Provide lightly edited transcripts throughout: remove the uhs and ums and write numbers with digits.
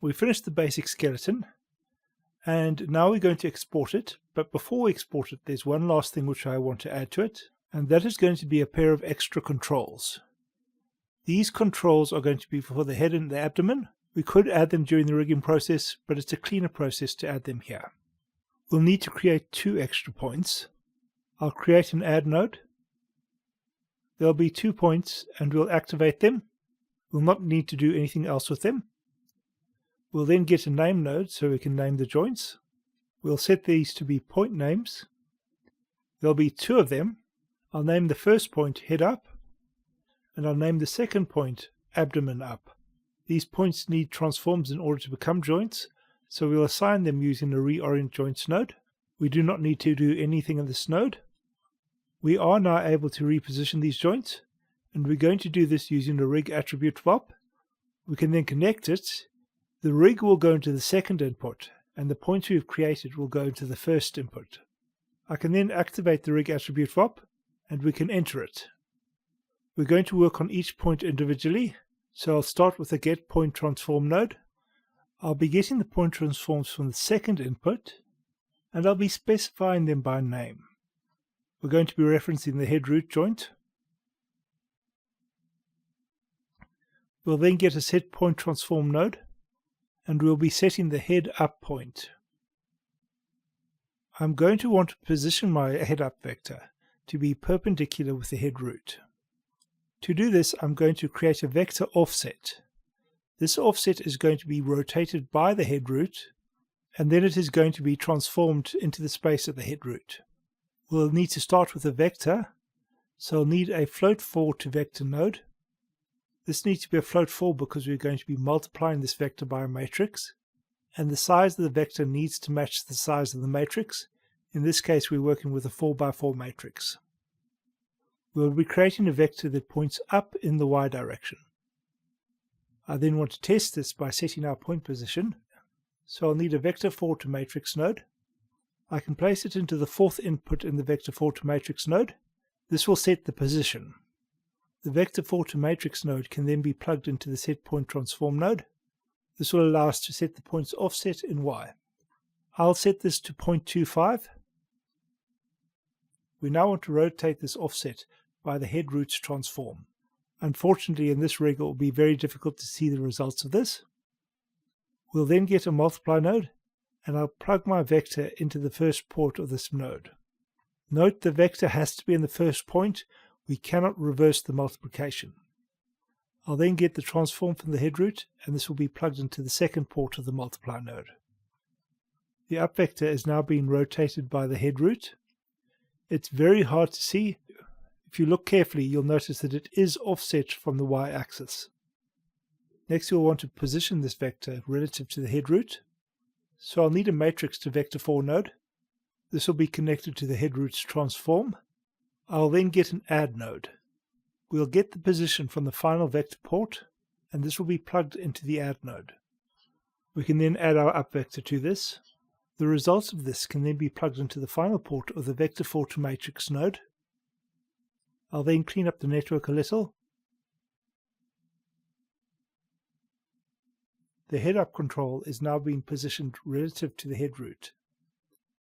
We finished the basic skeleton, and now we're going to export it. But before we export it, there's one last thing which I want to add to it, and that is going to be a pair of extra controls. These controls are going to be for the head and the abdomen. We could add them during the rigging process, but it's a cleaner process to add them here. We'll need to create 2 extra points. I'll create an add node. There'll be 2 points and we'll activate them. We'll not need to do anything else with them. We'll then get a name node so we can name the joints. We'll set these to be point names. There'll be 2 of them. I'll name the first point head up, and I'll name the second point abdomen up. These points need transforms in order to become joints, so we'll assign them using the reorient joints node. We do not need to do anything in this node. We are now able to reposition these joints, and we're going to do this using the rig attribute VOP. We can then connect it. The rig will go into the second input, and the points we've created will go into the first input. I can then activate the rig attribute VOP, and we can enter it. We're going to work on each point individually, so I'll start with the get point transform node. I'll be getting the point transforms from the second input, and I'll be specifying them by name. We're going to be referencing the head root joint. We'll then get a set point transform node, and we'll be setting the head up point. I'm going to want to position my head up vector to be perpendicular with the head root. To do this, I'm going to create a vector offset. This offset is going to be rotated by the head root, and then it is going to be transformed into the space of the head root. We'll need to start with a vector, so I'll need a float 4 to vector node. This needs to be a float 4 because we're going to be multiplying this vector by a matrix, and the size of the vector needs to match the size of the matrix. In this case, we're working with a 4x4 matrix. We'll be creating a vector that points up in the y direction. I then want to test this by setting our point position, so I'll need a vector 4 to matrix node. I can place it into the 4th input in the vector 4 to matrix node. This will set the position. The vector 4 to matrix node can then be plugged into the set point transform node. This will allow us to set the point's offset in y. I'll set this to 0.25. We now want to rotate this offset by the head root's transform. Unfortunately, in this rig it will be very difficult to see the results of this. We'll then get a multiply node, and I'll plug my vector into the first port of this node. Note the vector has to be in the first point. We cannot reverse the multiplication. I'll then get the transform from the head root, and this will be plugged into the second port of the multiply node. The up vector is now being rotated by the head root. It's very hard to see. If you look carefully, you'll notice that it is offset from the y-axis. Next, you'll want to position this vector relative to the head root. So I'll need a matrix to vector 4 node. This will be connected to the head root's transform. I'll then get an add node. We'll get the position from the final vector port, and this will be plugged into the add node. We can then add our up vector to this. The results of this can then be plugged into the final port of the vector 4 to matrix node. I'll then clean up the network a little. The head up control is now being positioned relative to the head root.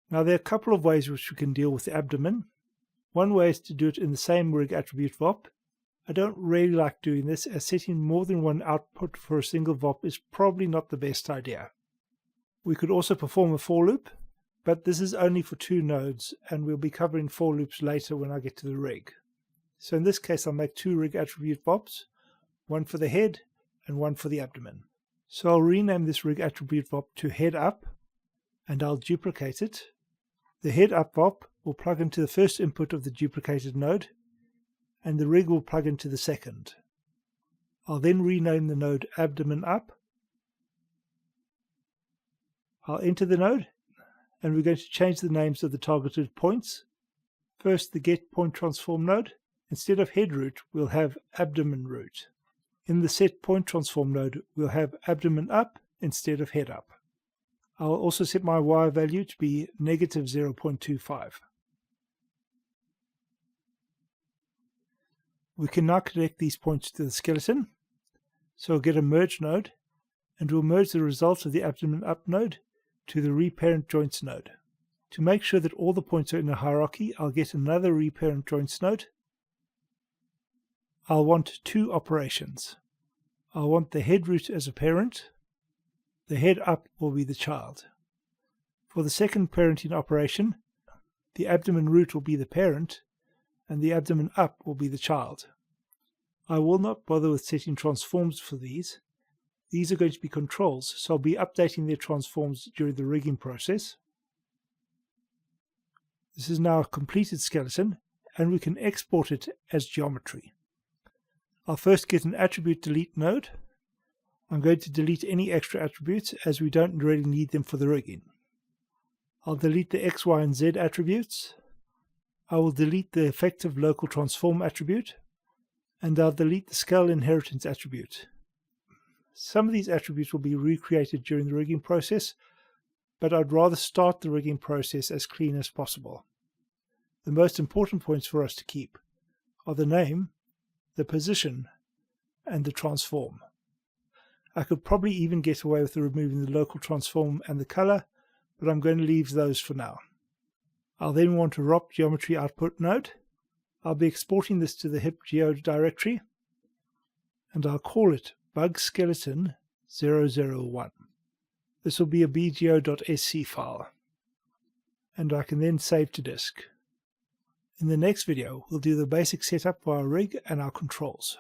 Now there are a couple of ways which we can deal with the abdomen. One way is to do it in the same rig attribute VOP. I don't really like doing this, as setting more than one output for a single VOP is probably not the best idea. We could also perform a for loop, but this is only for 2 nodes, and we'll be covering for loops later when I get to the rig. So in this case I'll make 2 rig attribute VOPs, one for the head and one for the abdomen. So I'll rename this rig attribute VOP to head up, and I'll duplicate it. The head up VOP will plug into the first input of the duplicated node, and the rig will plug into the second. I'll then rename the node abdomen up. I'll enter the node, and we're going to change the names of the targeted points. First, the get point transform node. Instead of head root, we'll have abdomen root. In the set point transform node, we'll have abdomen up instead of head up. I'll also set my y value to be negative 0.25. We can now connect these points to the skeleton. So I'll get a merge node, and we'll merge the results of the abdomen up node to the reparent joints node. To make sure that all the points are in a hierarchy, I'll get another reparent joints node. I'll want two operations. I'll want the head root as a parent. The head up will be the child. For the second parenting operation, the abdomen root will be the parent, and the abdomen up will be the child. I will not bother with setting transforms for these. These are going to be controls, so I'll be updating their transforms during the rigging process. This is now a completed skeleton, and we can export it as geometry. I'll first get an attribute delete node. I'm going to delete any extra attributes as we don't really need them for the rigging. I'll delete the X, Y, and Z attributes. I will delete the effective local transform attribute, and I'll delete the scale inheritance attribute. Some of these attributes will be recreated during the rigging process, but I'd rather start the rigging process as clean as possible. The most important points for us to keep are the name, the position, and the transform. I could probably even get away with removing the local transform and the color, but I'm going to leave those for now. I'll then want a ROP geometry output node. I'll be exporting this to the HipGeo directory, and I'll call it bugskeleton001. This will be a bgo.sc file, and I can then save to disk. In the next video, we'll do the basic setup for our rig and our controls.